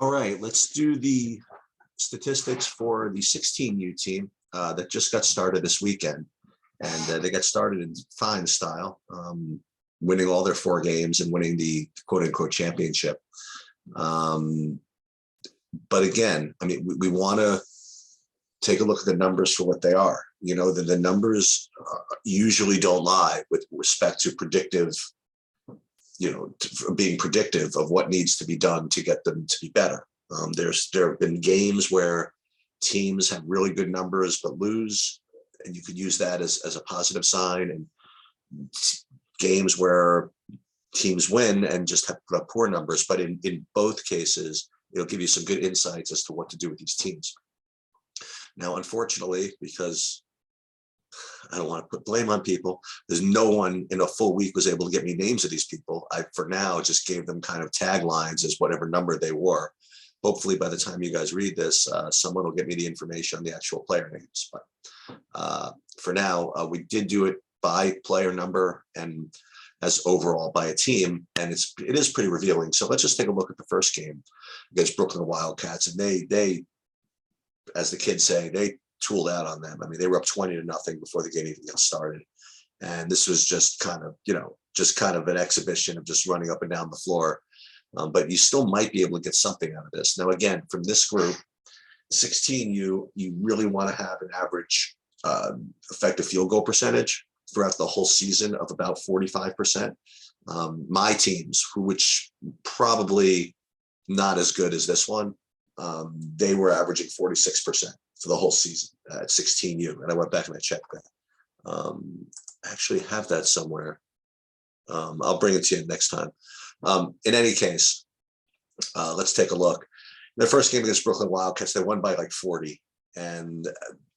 All right, let's do the statistics for the 16U team that just got started this weekend. And they got started in fine style, winning all their 4 games and winning the quote unquote championship. But again, I mean, we want to take a look at the numbers for what they are. You know, the numbers usually don't lie with respect to predictive, being predictive of what needs to be done to get them to be better. There have been games where teams have really good numbers but lose, and you could use that as a positive sign, and games where teams win and just have put up poor numbers. But in both cases, it'll give you some good insights as to what to do with these teams. Now, unfortunately, because I don't want to put blame on people, there's no one in a full week was able to get me names of these people. I, for now, just gave them kind of taglines as whatever number they were. Hopefully, by the time you guys read this, someone will get me the information on the actual player names. But for now, we did do it by player number and as overall by a team, and it is pretty revealing. So let's just take a look at the first game against Brooklyn Wildcats, and they, as the kids say, they tooled out on them. I mean, they were up 20-0 before the game even got started, and this was just kind of an exhibition of just running up and down the floor. But you still might be able to get something out of this. Now, again, from this group, 16U, you really want to have an average effective field goal percentage throughout the whole season of about 45%. My teams, which probably not as good as this one, they were averaging 46% for the whole season at 16U. And I went back and I checked that. I actually have that somewhere. I'll bring it to you next time. In any case, let's take a look. The first game against Brooklyn Wildcats, they won by like 40. And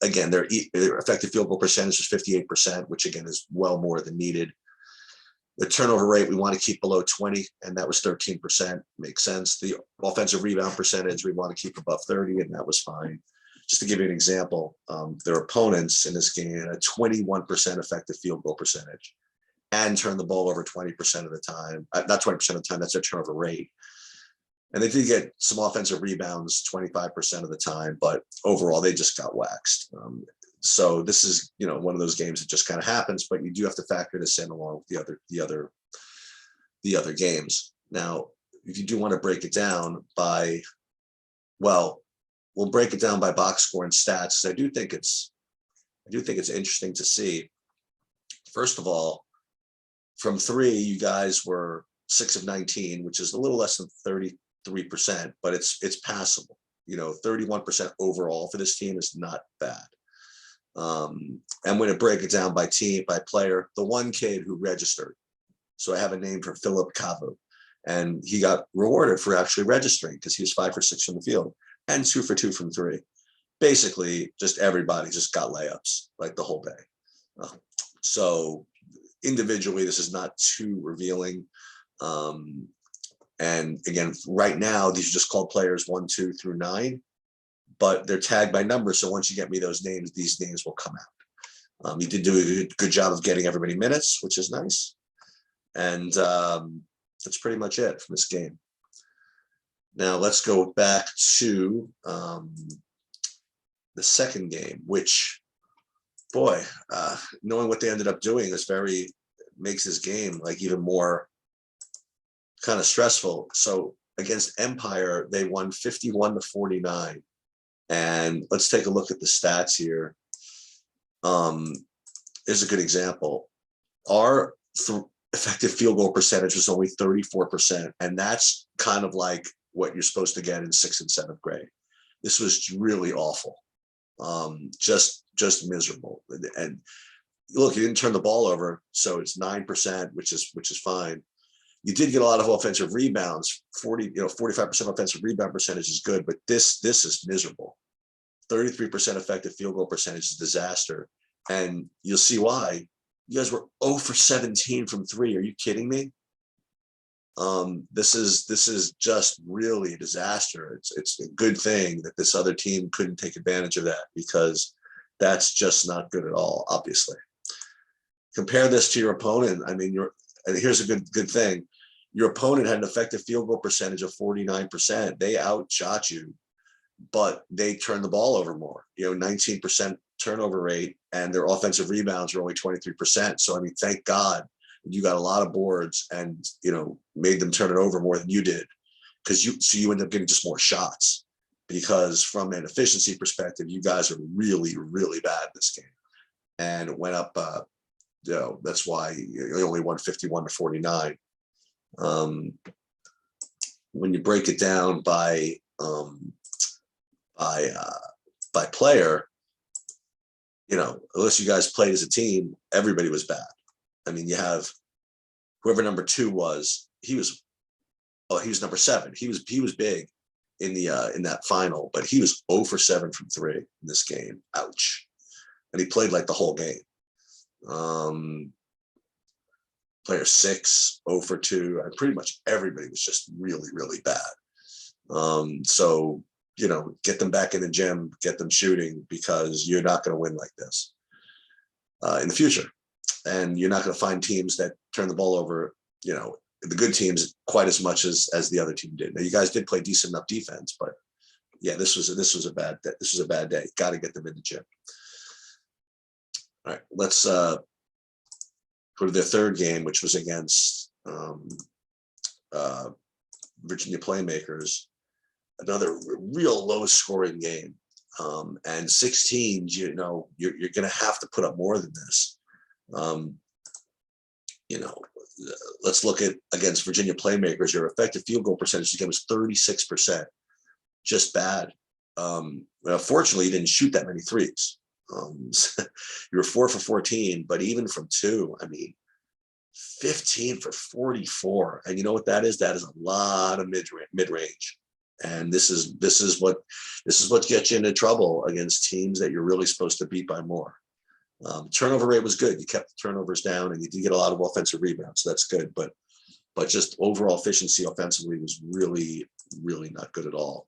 again, their effective field goal percentage was 58%, which again is well more than needed. The turnover rate we want to keep below 20, and that was 13%. Makes sense. The offensive rebound percentage we want to keep above 30, and that was fine. Just to give you an example, their opponents in this game had a 21% effective field goal percentage and turned the ball over 20% of the time. Not 20% of the time, that's their turnover rate. And they did get some offensive rebounds 25% of the time, but overall they just got waxed. So this is, one of those games that just kind of happens, but you do have to factor this in along with the other games. Now, if you do want to break it down by, we'll break it down by box score and stats. I do think it's interesting to see. First of all, from 3, you guys were 6 of 19, which is a little less than 33%, but it's passable. 31% overall for this team is not bad. I'm going to break it down by team, by player. The one kid who registered, so I have a name for Philip Cavu, and he got rewarded for actually registering because he was 5 for 6 from the field and 2 for 2 from 3. Basically, just everybody just got layups like the whole day. So individually, this is not too revealing. And again, right now, these are just called players 1, 2 through 9, but they're tagged by numbers. So once you get me those names, these names will come out. You did do a good job of getting everybody minutes, which is nice. And that's pretty much it from this game. Now let's go back to the second game, which, boy, knowing what they ended up doing makes this game like even more kind of stressful. So against Empire, they won 51-49. And let's take a look at the stats here. Here's a good example. Our effective field goal percentage was only 34%. And that's kind of like what you're supposed to get in 6th and 7th grade. This was really awful. Just miserable. And look, you didn't turn the ball over, so it's 9%, which is fine. You did get a lot of offensive rebounds. 45% offensive rebound percentage is good, but this is miserable. 33% effective field goal percentage is a disaster, and you'll see why. You guys were 0 for 17 from 3. Are you kidding me? This is just really a disaster. It's a good thing that this other team couldn't take advantage of that, because that's just not good at all. Obviously, compare this to your opponent. I mean, here's a good thing. Your opponent had an effective field goal percentage of 49%. They outshot you, but they turned the ball over more. 19% turnover rate, and their offensive rebounds were only 23%. So I mean, thank God you got a lot of boards and made them turn it over more than you did, because you end up getting just more shots, because from an efficiency perspective, you guys are really, really bad this game, and it went up. That's why you only won 51-49. When you break it down by player, unless you guys played as a team, everybody was bad. I mean, you have whoever number 2 was. He was number 7. He was big in that final, but he was 0 for 7 from 3 in this game. Ouch. And he played like the whole game. Player 6, 0 for 2, and pretty much everybody was just really, really bad. So, get them back in the gym, get them shooting, because you're not going to win like this in the future. And you're not going to find teams that turn the ball over, the good teams, quite as much as the other team did. Now, you guys did play decent enough defense, but yeah, this was a bad day. Got to get them in the gym. All right, let's go to their third game, which was against Virginia Playmakers. Another real low scoring game. And 16, you're going to have to put up more than this. Let's look at against Virginia Playmakers. Your effective field goal percentage again was 36%. Just bad. Fortunately, you didn't shoot that many threes. You were 4 for 14, but even from 2, I mean, 15 for 44. And you know what that is? That is a lot of mid-range. And this is what gets you into trouble against teams that you're really supposed to beat by more. Turnover rate was good. You kept the turnovers down, and you did get a lot of offensive rebounds, so that's good. But just overall efficiency offensively was really, really not good at all.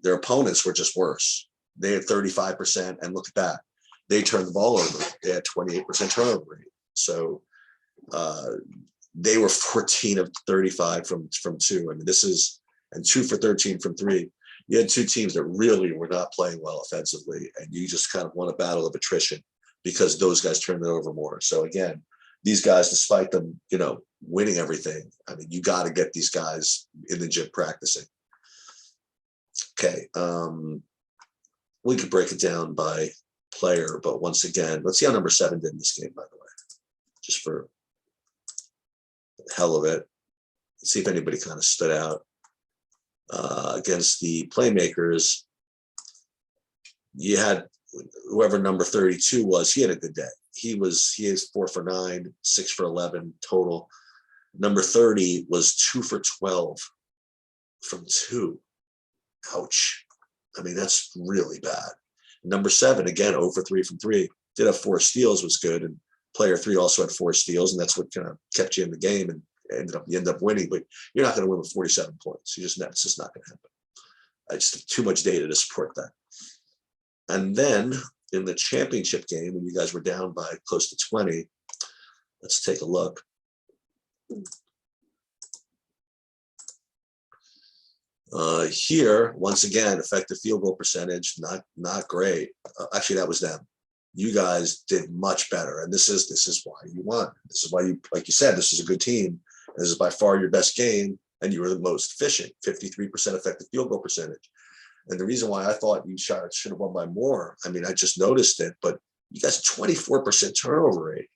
Their opponents were just worse. They had 35%, and look at that. They turned the ball over. They had 28% turnover rate. So they were 14 of 35 from 2. I mean, and 2 for 13 from 3. You had 2 teams that really were not playing well offensively, and you just kind of won a battle of attrition because those guys turned it over more. So again, these guys, despite them, winning everything, I mean, you got to get these guys in the gym practicing. Okay, we could break it down by player, but once again, let's see how number 7 did in this game, by the way, just for the hell of it. Let's see if anybody kind of stood out. Against the Playmakers, you had whoever number 32 was. He had a good day. He is 4 for 9, 6 for 11 total. Number 30 was 2 for 12 from 2. Ouch. I mean, that's really bad. Number 7, again, 0 for 3 from 3. Did have 4 steals, was good. And player 3 also had 4 steals, and that's what kind of kept you in the game. And you end up winning, but you're not going to win with 47 points. It's just not going to happen. I just have too much data to support that. And then in the championship game, when you guys were down by close to 20, let's take a look. Here, once again, effective field goal percentage, not great. Actually, that was them. You guys did much better, and this is why you won. This is why you, like you said, this is a good team. This is by far your best game, and you were the most efficient, 53% effective field goal percentage. And the reason why I thought you should have won by more, I mean, I just noticed it, but you guys 24% turnover rate.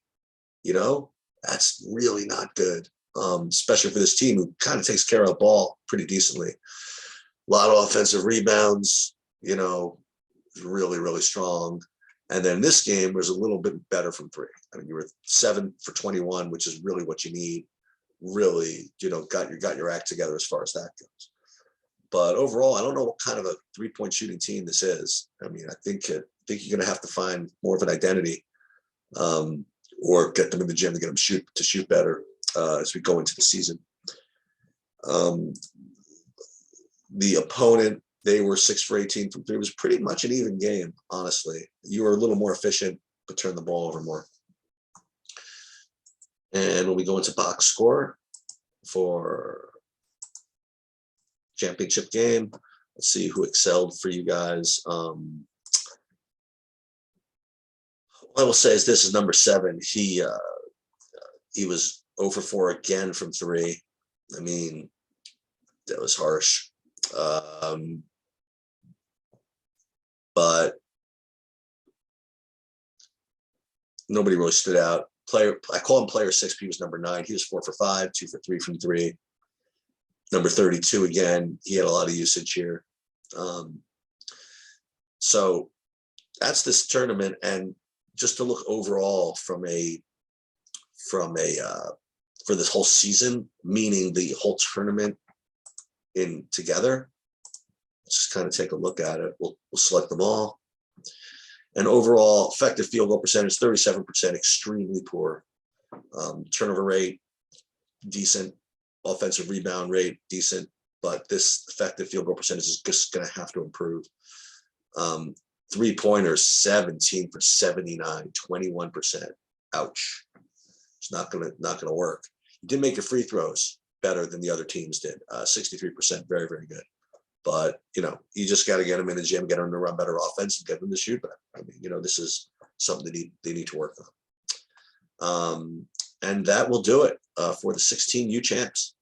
That's really not good, especially for this team who kind of takes care of the ball pretty decently. A lot of offensive rebounds, really, really strong. And then this game was a little bit better from 3. I mean, you were 7 for 21, which is really what you need. Really, got your act together as far as that goes. But overall, I don't know what kind of a 3-point shooting team this is. I mean, I think you're going to have to find more of an identity, or get them in the gym to get them to shoot better as we go into the season. The opponent, they were 6 for 18 from 3. It was pretty much an even game, honestly. You were a little more efficient, but turned the ball over more. And when we go into box score, for championship game. Let's see who excelled for you guys. What I will say is this is number 7. He was 0 for 4 again from 3. I mean, that was harsh. But nobody really stood out. I call him player 6. He was number 9. He was 4 for 5, 2 for 3 from 3. Number 32 again. He had a lot of usage here. So that's this tournament, and just to look overall from for this whole season, meaning the whole tournament in together. Let's just kind of take a look at it. We'll select them all. And overall effective field goal percentage, 37%, extremely poor. Turnover rate, decent. Offensive rebound rate, decent. But this effective field goal percentage is just going to have to improve. 3-pointers, 17 for 79, 21%. Ouch. It's not gonna work. You did make your free throws better than the other teams did. 63%, very, very good. But you just got to get them in the gym, get them to run better offense, and get them to shoot better. I mean, this is something they need to work on. And that will do it for the 16U champs.